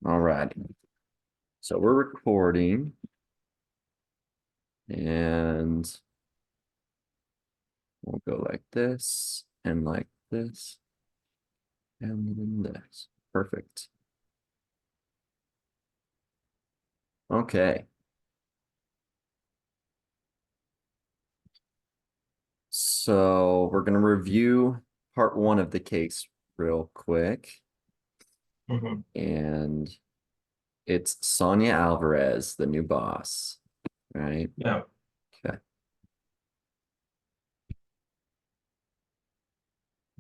All right. So we're recording and we'll go like this and like this and then this. Perfect. Okay. So we're going to review part one of the case real quick. Mhm. And it's Sonia Alvarez, the new boss, right? Yeah. Okay.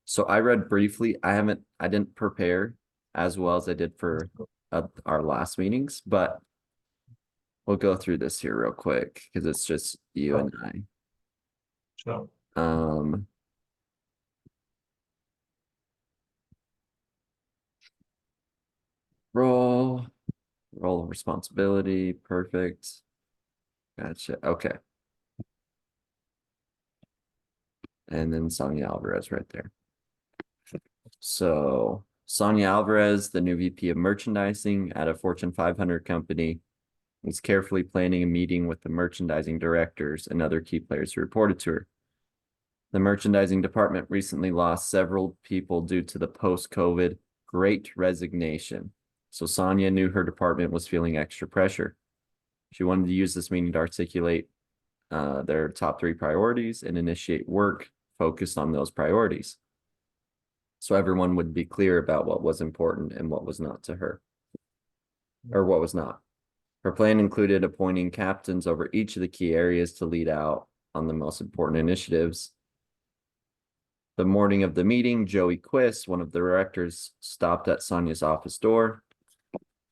So I read briefly. I didn't prepare as well as I did for our last meetings, but we'll go through this here real quick because it's just you Sure. and I. Sure. Um, role, role of responsibility, perfect. Gotcha. Okay. And then Sonia Alvarez right there. So Sonia Alvarez, the new VP of merchandising at a Fortune 500 company, was carefully planning a meeting with the merchandising directors and other key players who reported to her. The merchandising department recently lost several people due to the post-COVID great resignation. So Sonia knew her department was feeling extra pressure. She wanted to use this meeting to articulate their top three priorities and initiate work focused on those priorities. So everyone would be clear about what was important and what was not to her, or what was not. Her plan included appointing captains over each of the key areas to lead out on the most important initiatives. The morning of the meeting, Joey Quist, one of the directors, stopped at Sonia's office door.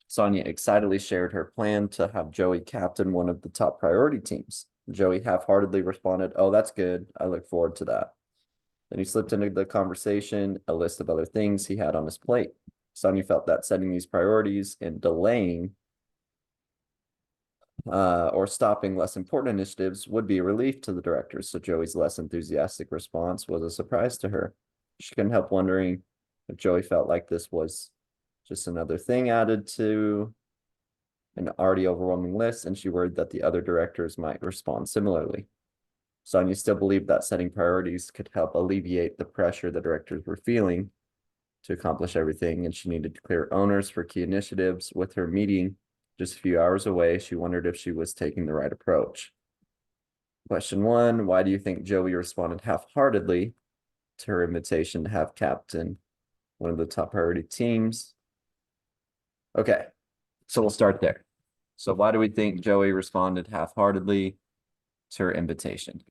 Sonia excitedly shared her plan to have Joey captain one of the top priority teams. Joey half-heartedly responded, "Oh, that's good. I look forward to that." Then he slipped into the conversation a list of other things he had on his plate. Sonia felt that setting these priorities and delaying or stopping less important initiatives would be a relief to the directors. So Joey's less enthusiastic response was a surprise to her. She couldn't help wondering if Joey felt like this was just another thing added to an already overwhelming list, and she worried that the other directors might respond similarly. Sonia still believed that setting priorities could help alleviate the pressure the directors were feeling to accomplish everything, and she needed clear owners for key initiatives. With her meeting just a few hours away, she wondered if she was taking the right approach. Question one, why do you think Joey responded half-heartedly to her invitation to have captain one of the top priority teams? Okay, so we'll start there. So why do we think Joey responded half-heartedly to her invitation?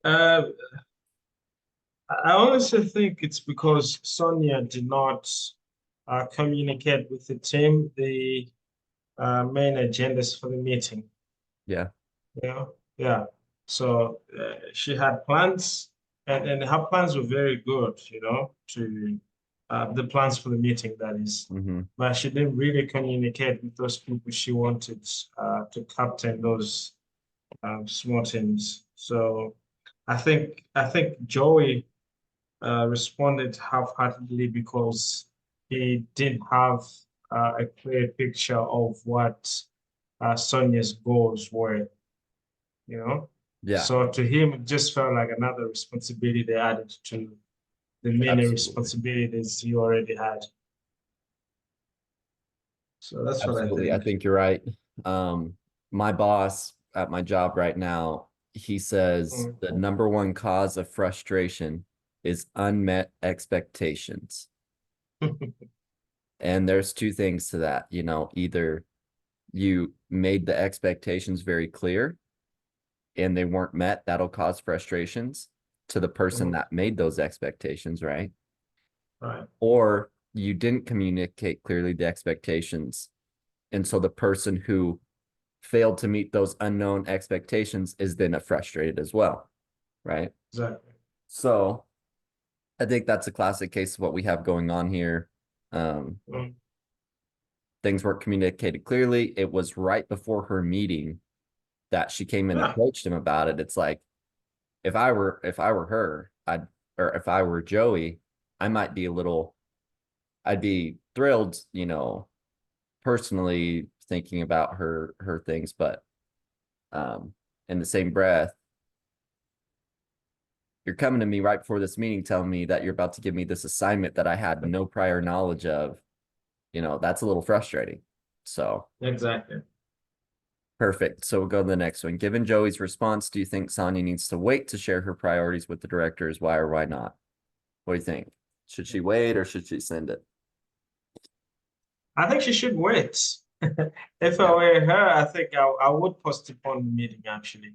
Uh, I honestly think it's because Sonia did not communicate with the team the main agendas for the meeting. Yeah, Yeah. So she had plans, and her plans were very good, to the plans for the meeting, that is. mm-hmm. But she didn't really communicate with those people she wanted to captain those small teams. So I think Joey responded half-heartedly because he didn't have a clear picture of what Sonia's goals were, you know. Yeah, So to him, it just felt like another responsibility they added to the many absolutely. responsibilities he already had. So that's what I Absolutely. I think. think you're right. My boss at my job right now, he says Mm. the number one cause of frustration is unmet expectations. And there's two things to that, either you made the expectations very clear and they weren't met, that'll cause frustrations to the person Mhm. that made those expectations, right? Right. Or you didn't communicate clearly the expectations. And so the person who failed to meet those unknown expectations is then frustrated as well, right? Exactly. So I think that's a classic case of what we have going on here. Um, Mm. Things weren't communicated clearly. It was right before her meeting that she came and Yeah. approached him about it. It's like if I were her, I'd or if I were Joey, I might be a little I'd be thrilled, you know, personally thinking about her things, but in the same breath, you're coming to me right before this meeting telling me that you're about to give me this assignment that I had no prior knowledge of. You know, that's a little frustrating. So Exactly. perfect. So we'll go to the next one. Given Joey's response, do you think Sonia needs to wait to share her priorities with the directors? Why or why not? What do you think? Should she wait or should she send it? I think she should wait. If I Yeah. were her, I think I would postpone the meeting actually.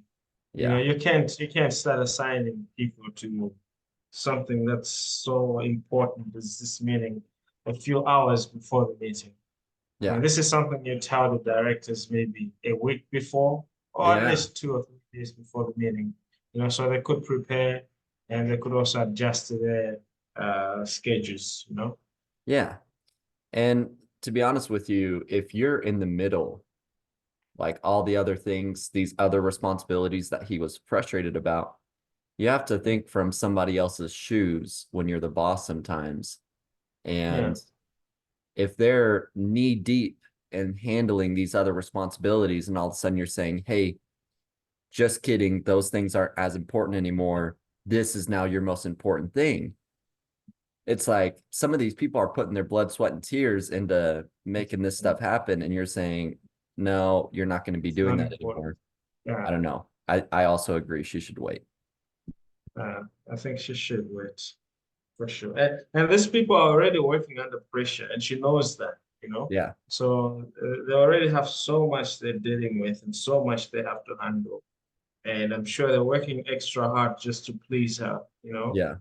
You know, Yeah. you can't start assigning people to something that's so important as this meeting a few hours before the meeting. I mean, Yeah. this is something you tell the directors maybe a week before, or at Yeah. least 2 or 3 days before the meeting. You know, so they could prepare and they could also adjust to their schedules, you know. Yeah. And to be honest with you, if you're in the middle, like all the other things, these other responsibilities that he was frustrated about, you have to think from somebody else's shoes when you're the boss sometimes. Yeah. And if they're knee deep in handling these other responsibilities, and all of a sudden you're saying, hey, just kidding, those things aren't as important anymore. This is now your most important thing. It's like some of these people are putting their blood, sweat, and tears into making this stuff happen. And you're saying, no, you're not going to be It's doing not that important. anymore. I Yeah. don't know. I also agree she should wait. I think she should wait for sure. And these people are already working under pressure, and she knows that, you know. Yeah. So they already have so much they're dealing with and so much they have to handle. And I'm sure they're working extra hard just to please her, you know. Yeah.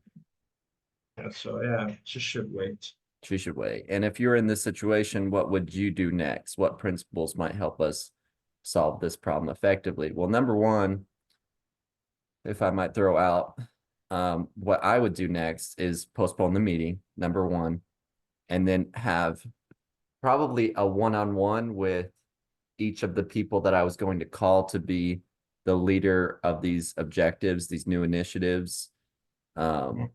And so yeah, she should wait. She should wait. And if you're in this situation, what would you do next? What principles might help us solve this problem effectively? Well, number one, if I might throw out, what I would do next is postpone the meeting, number one, and then have probably a one-on-one with each of the people that I was going to call to be the leader of these objectives, these new initiatives. Um,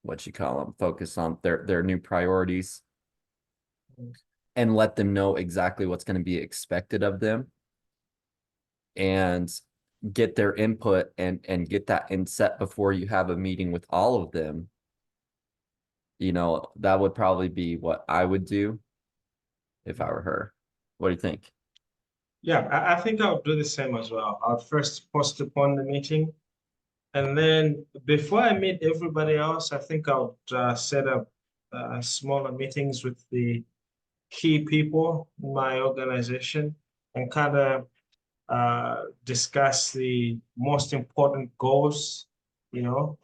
what you call them, focus on their new priorities and let them know exactly what's going to be expected of them and get their input and get that in set before you have a meeting with all of them. You know, that would probably be what I would do if I were her. What do you think? Yeah, I think I'll do the same as well. I'll first postpone the meeting. And then before I meet everybody else, I think I'll set up smaller meetings with the key people in my organization and kind of discuss the most important goals, you know.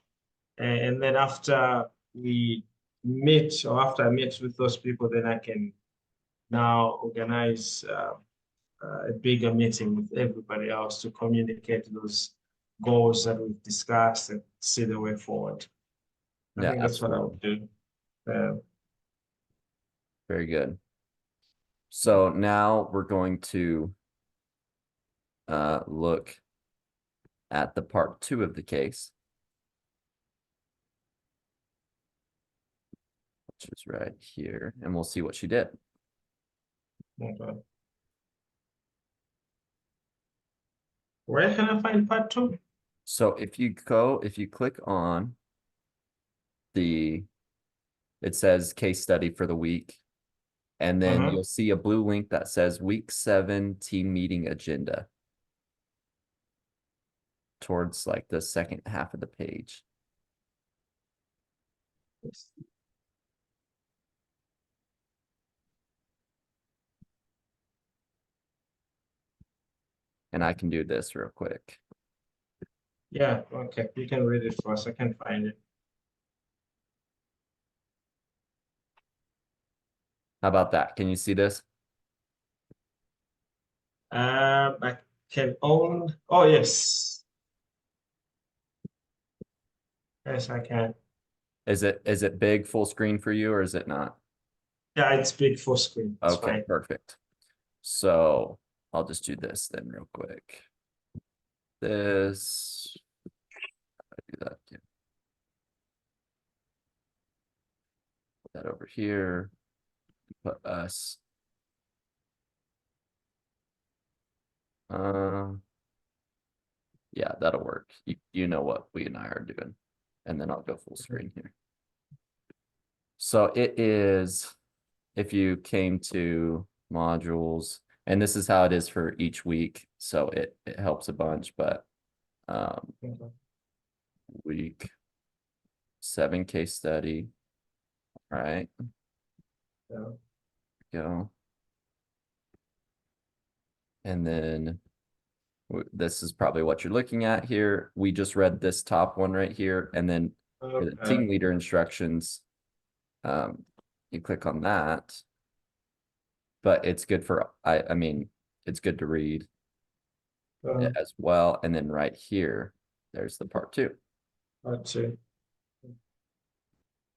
And then after we meet or after I meet with those people, then I can now organize a bigger meeting with everybody else to communicate those goals that we've discussed and see the way forward. I Yeah, think that's what I absolutely. would do. Uh, Very good. So now we're going to look at the part two of the case, which is right here, and we'll see what she did. okay. Where can I find part two? So if you click on it says case study for the week, and then Uh-huh. you'll see a blue link that says week 7 team meeting agenda towards like the second half of the page. And I can do this real quick. Yeah, okay. You can read it for us. I can find it. How about that? Can you see this? I can own. Oh, yes. Yes, I can. Is it big full screen for you or is it not? Yeah, it's big full screen. It's Okay, fine. perfect. So I'll just do this then real quick. This, do that. that over here. Put us. Yeah, that'll work. You know what we and I are doing. And then I'll go full screen here. So it is, if you came to modules, and this is how it is for each week, so it helps a bunch, but week 7 case study. All right. Yeah. Go. And then this is probably what you're looking at here. We just read this top one right here, and then the team leader instructions. You click on that, but it's good for, I mean, it's good to read as well. And then right here, there's the part 2. Part 2.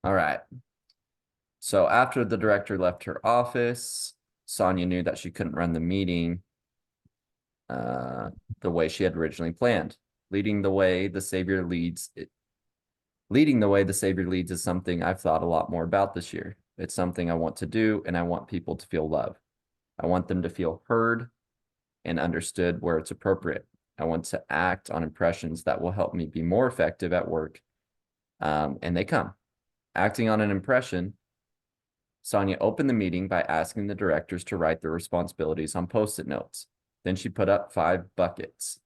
All right. So after the director left her office, Sonia knew that she couldn't run the meeting the way she had originally planned. Leading the way the Savior leads is something I've thought a lot more about this year. It's something I want to do, and I want people to feel love. I want them to feel heard and understood where it's appropriate. I want to act on impressions that will help me be more effective at work. And they come. Acting on an impression, Sonia opened the meeting by asking the directors to write their responsibilities on Post-it notes. Then she put up 5 buckets,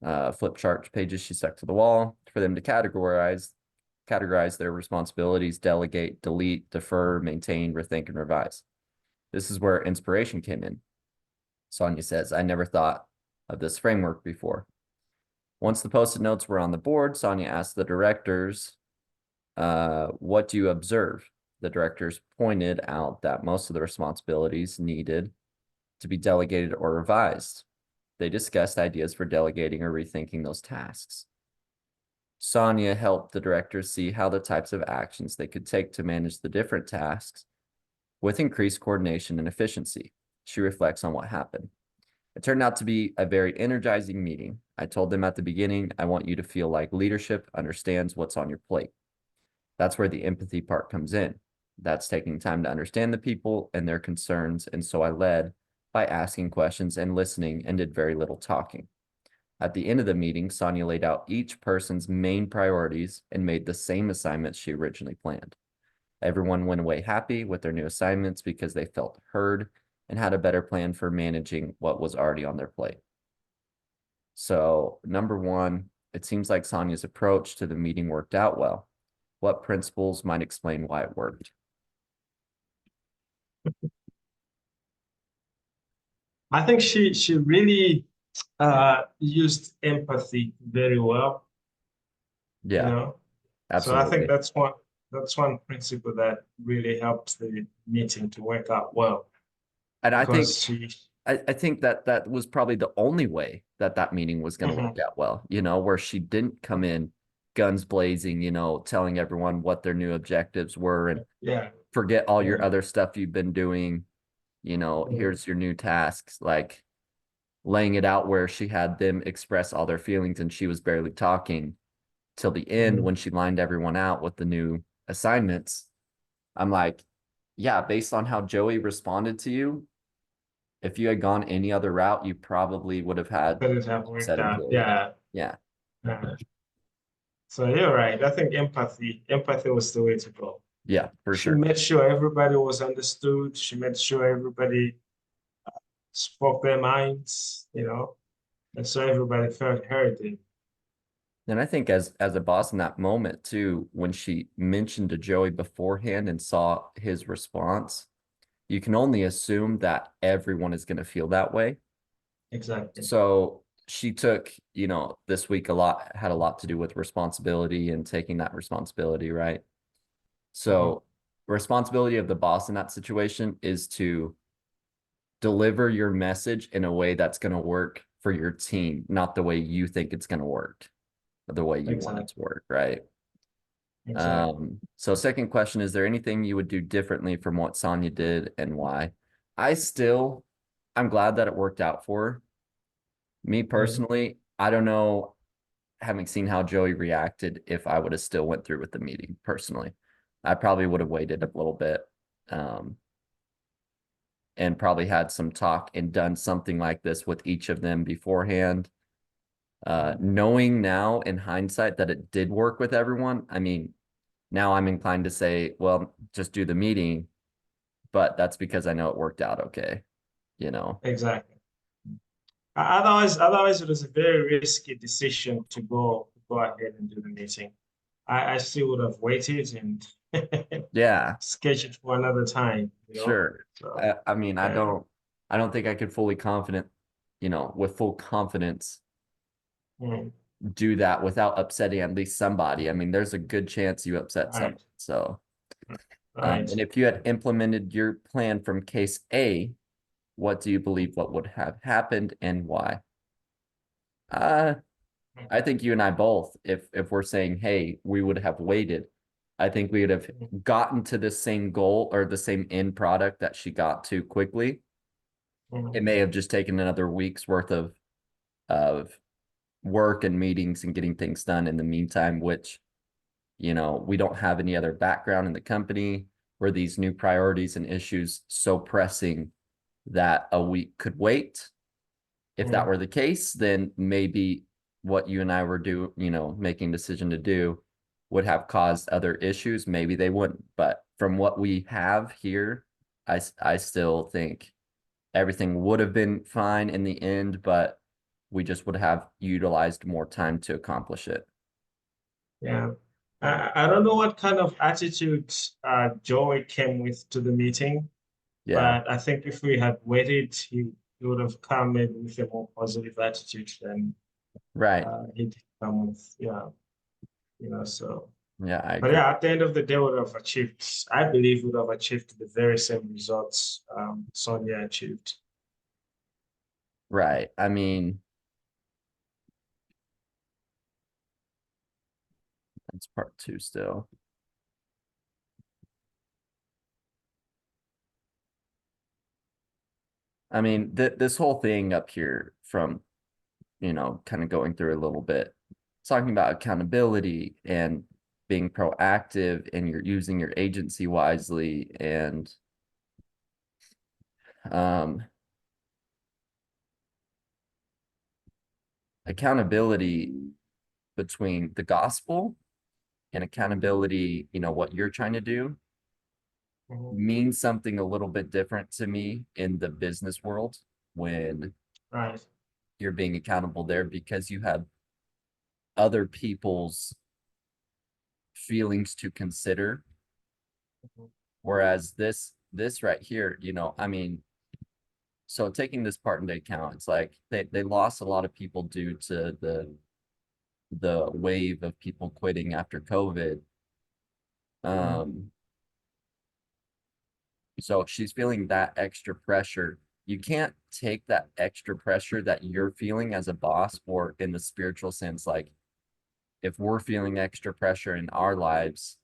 flip chart pages she stuck to the wall for them to categorize their responsibilities: delegate, delete, defer, maintain, rethink, and revise. This is where inspiration came in. Sonia says, I never thought of this framework before. Once the Post-it notes were on the board, Sonia asked the directors, what do you observe? The directors pointed out that most of the responsibilities needed to be delegated or revised. They discussed ideas for delegating or rethinking those tasks. Sonia helped the directors see how the types of actions they could take to manage the different tasks with increased coordination and efficiency. She reflects on what happened. It turned out to be a very energizing meeting. I told them at the beginning, I want you to feel like leadership understands what's on your plate. That's where the empathy part comes in. That's taking time to understand the people and their concerns. And so I led by asking questions and listening, and did very little talking. At the end of the meeting, Sonia laid out each person's main priorities and made the same assignments she originally planned. Everyone went away happy with their new assignments because they felt heard and had a better plan for managing what was already on their plate. So, number 1, it seems like Sonia's approach to the meeting worked out well. What principles might explain why it worked? I think she really used empathy very well, you Yeah, know. So I think absolutely. that's one principle that really helps the meeting to work out well, And because she I think that that was probably the only way that that meeting was going to work Mhm. out well, where she didn't come in guns blazing, telling everyone what their new objectives were and Yeah, forget all your yeah. other stuff you've been doing. Mhm. Here's your new tasks, like laying it out where she had them express all their feelings and she was barely talking till the end Mhm. when she lined everyone out with the new assignments. I'm like, yeah, based on how Joey responded to you, if you had gone any other route, you probably would have had Couldn't have worked upset out. employees. Yeah. Yeah, Yeah. So you're right. I think empathy was the way to go. yeah, for She sure. made sure everybody was understood. She made sure everybody spoke their minds, and so everybody felt heard. And I think as a boss in that moment too, when she mentioned to Joey beforehand and saw his response, you can only assume that everyone is going to feel that way. Exactly. So she took, this week had a lot to do with responsibility and taking that responsibility, right? Mhm. So responsibility of the boss in that situation is to deliver your message in a way that's going to work for your team, not the way you think it's going to work, or the way you want it Exactly. to work, right? Exactly. So second question, is there anything you would do differently from what Sonia did and why? I'm glad that it worked out for her. Me Mhm. personally, I don't know, having seen how Joey reacted, if I would have still went through with the meeting personally. I probably would have waited a little bit. Um, and probably had some talk and done something like this with each of them beforehand. Knowing now in hindsight that it did work with everyone, I mean, now I'm inclined to say, well, just do the meeting, but that's because I know it worked out okay, you know? Exactly. Otherwise, it was a very risky decision to go ahead and do the meeting. I still would have waited and Yeah, scheduled for another time, you know? sure. So, I mean, yeah. I don't think I could fully confident, with full confidence Mm, do that without upsetting at least somebody. I mean, there's a good chance you upset someone. right, So, right. and if you had implemented your plan from case A, what do you believe what would have happened and why? Uh, I think you and I both, if we're saying, hey, we would have waited, I think we would have gotten to the same goal or the same end product that she got to quickly. It Mm, may have just taken another week's worth of work and meetings and getting things done in the meantime, which, we don't have any other background in the company. Were these new priorities and issues so pressing that a week could wait? If that mm, were the case, then maybe what you and I were making decision to do would have caused other issues. Maybe they wouldn't. But from what we have here, I still think everything would have been fine in the end, but we just would have utilized more time to accomplish it. yeah. I don't know what kind of attitude Joey came with to the meeting, Yeah, but I think if we had waited, he would have come in with a more positive attitude than right. he did come with. Yeah, so. Yeah, I But agree. yeah, at the end of the day, would have achieved, I believe, would have achieved the very same results Sonia achieved. Right. I mean, that's part two still. I mean, this whole thing up here from kind of going through a little bit, talking about accountability and being proactive and you're using your agency wisely and um, accountability between the gospel and accountability, what you're trying to do Mhm. means something a little bit different to me in the business world when Right. you're being accountable there because you have other people's feelings to consider. Mhm. Whereas this right here, I mean, so taking this part into account, it's like they lost a lot of people due to the wave of people quitting after COVID. Mhm. Um, so she's feeling that extra pressure. You can't take that extra pressure that you're feeling as a boss or in the spiritual sense, like if we're feeling extra pressure in our lives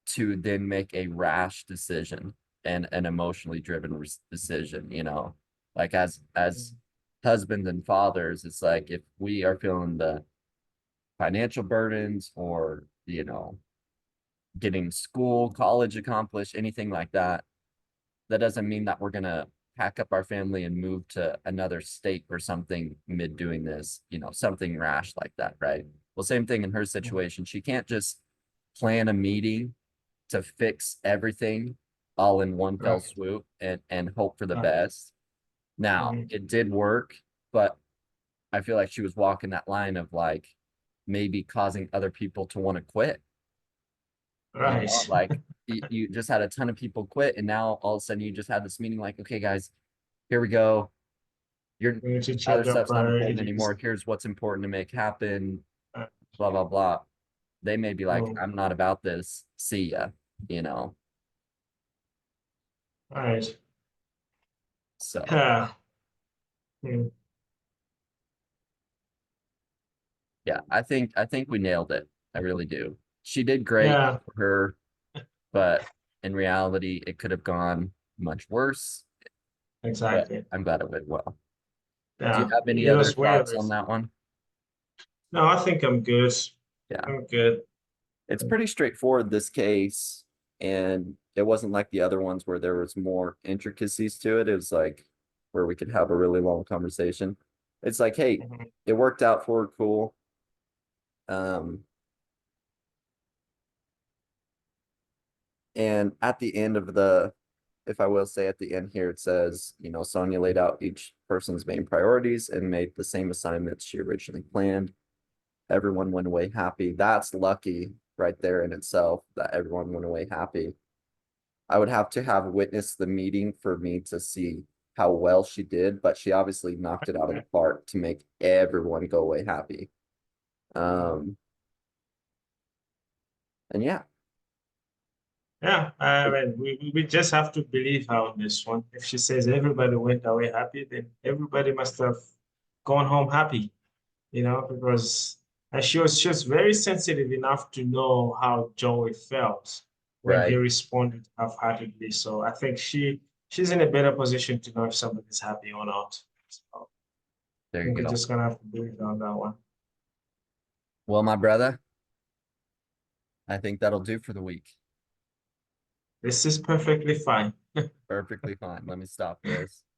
to then make a rash decision and an emotionally driven decision, like as Mhm. husbands and fathers, it's like if we are feeling the financial burdens or getting school college accomplished, anything like that, that doesn't mean that we're going to pack up our family and move to another state or something mid doing this, something rash like that, right? Well, same thing in her Mhm. situation. She can't just plan a meeting to fix everything all in one fell Right. swoop and hope for the Right. best. Now, Mhm. it did work, but I feel like she was walking that line of like maybe causing other people to want to quit. Right. Like you just had a ton of people quit, and now all of a sudden you just had this meeting like, okay, guys, here we go. Your We need to other change our stuff's not important priorities. anymore. Here's what's important to make happen. Uh, Blah blah blah. They may be like, mm, I'm not about this. See ya. You know. right. So Yeah. Mm. yeah, I think we nailed it. I really do. She did great Yeah. for her, but in reality, it could have gone much worse. But Exactly. I'm glad it went well. Do you Yeah. have any It other was way of thoughts it. on that one? No, I think I'm good. Yeah. I'm good. It's pretty straightforward, this case, and it wasn't like the other ones where there was more intricacies to it. It was like where we could have a really long conversation. It's like, hey, Mhm. it worked out for her, cool. Um, and at the end of the, if I will say at the end here, it says, Sonia laid out each person's main priorities and made the same assignments she originally planned. Everyone went away happy. That's lucky right there in itself that everyone went away happy. I would have to have witnessed the meeting for me to see how well she did, but she obviously knocked it out of the park to make everyone go away happy. Um, and yeah, Yeah, I mean, we just have to believe her on this one. If she says everybody went away happy, then everybody must have gone home happy, because she was very sensitive enough to know how Joey felt when he right. responded half-heartedly. So I think she's in a better position to know if somebody's happy or not. So I There think you we're go. just gonna have to believe her on that one. Well, my brother, I think that'll do for the week. This is perfectly fine. Perfectly fine. Let me stop this.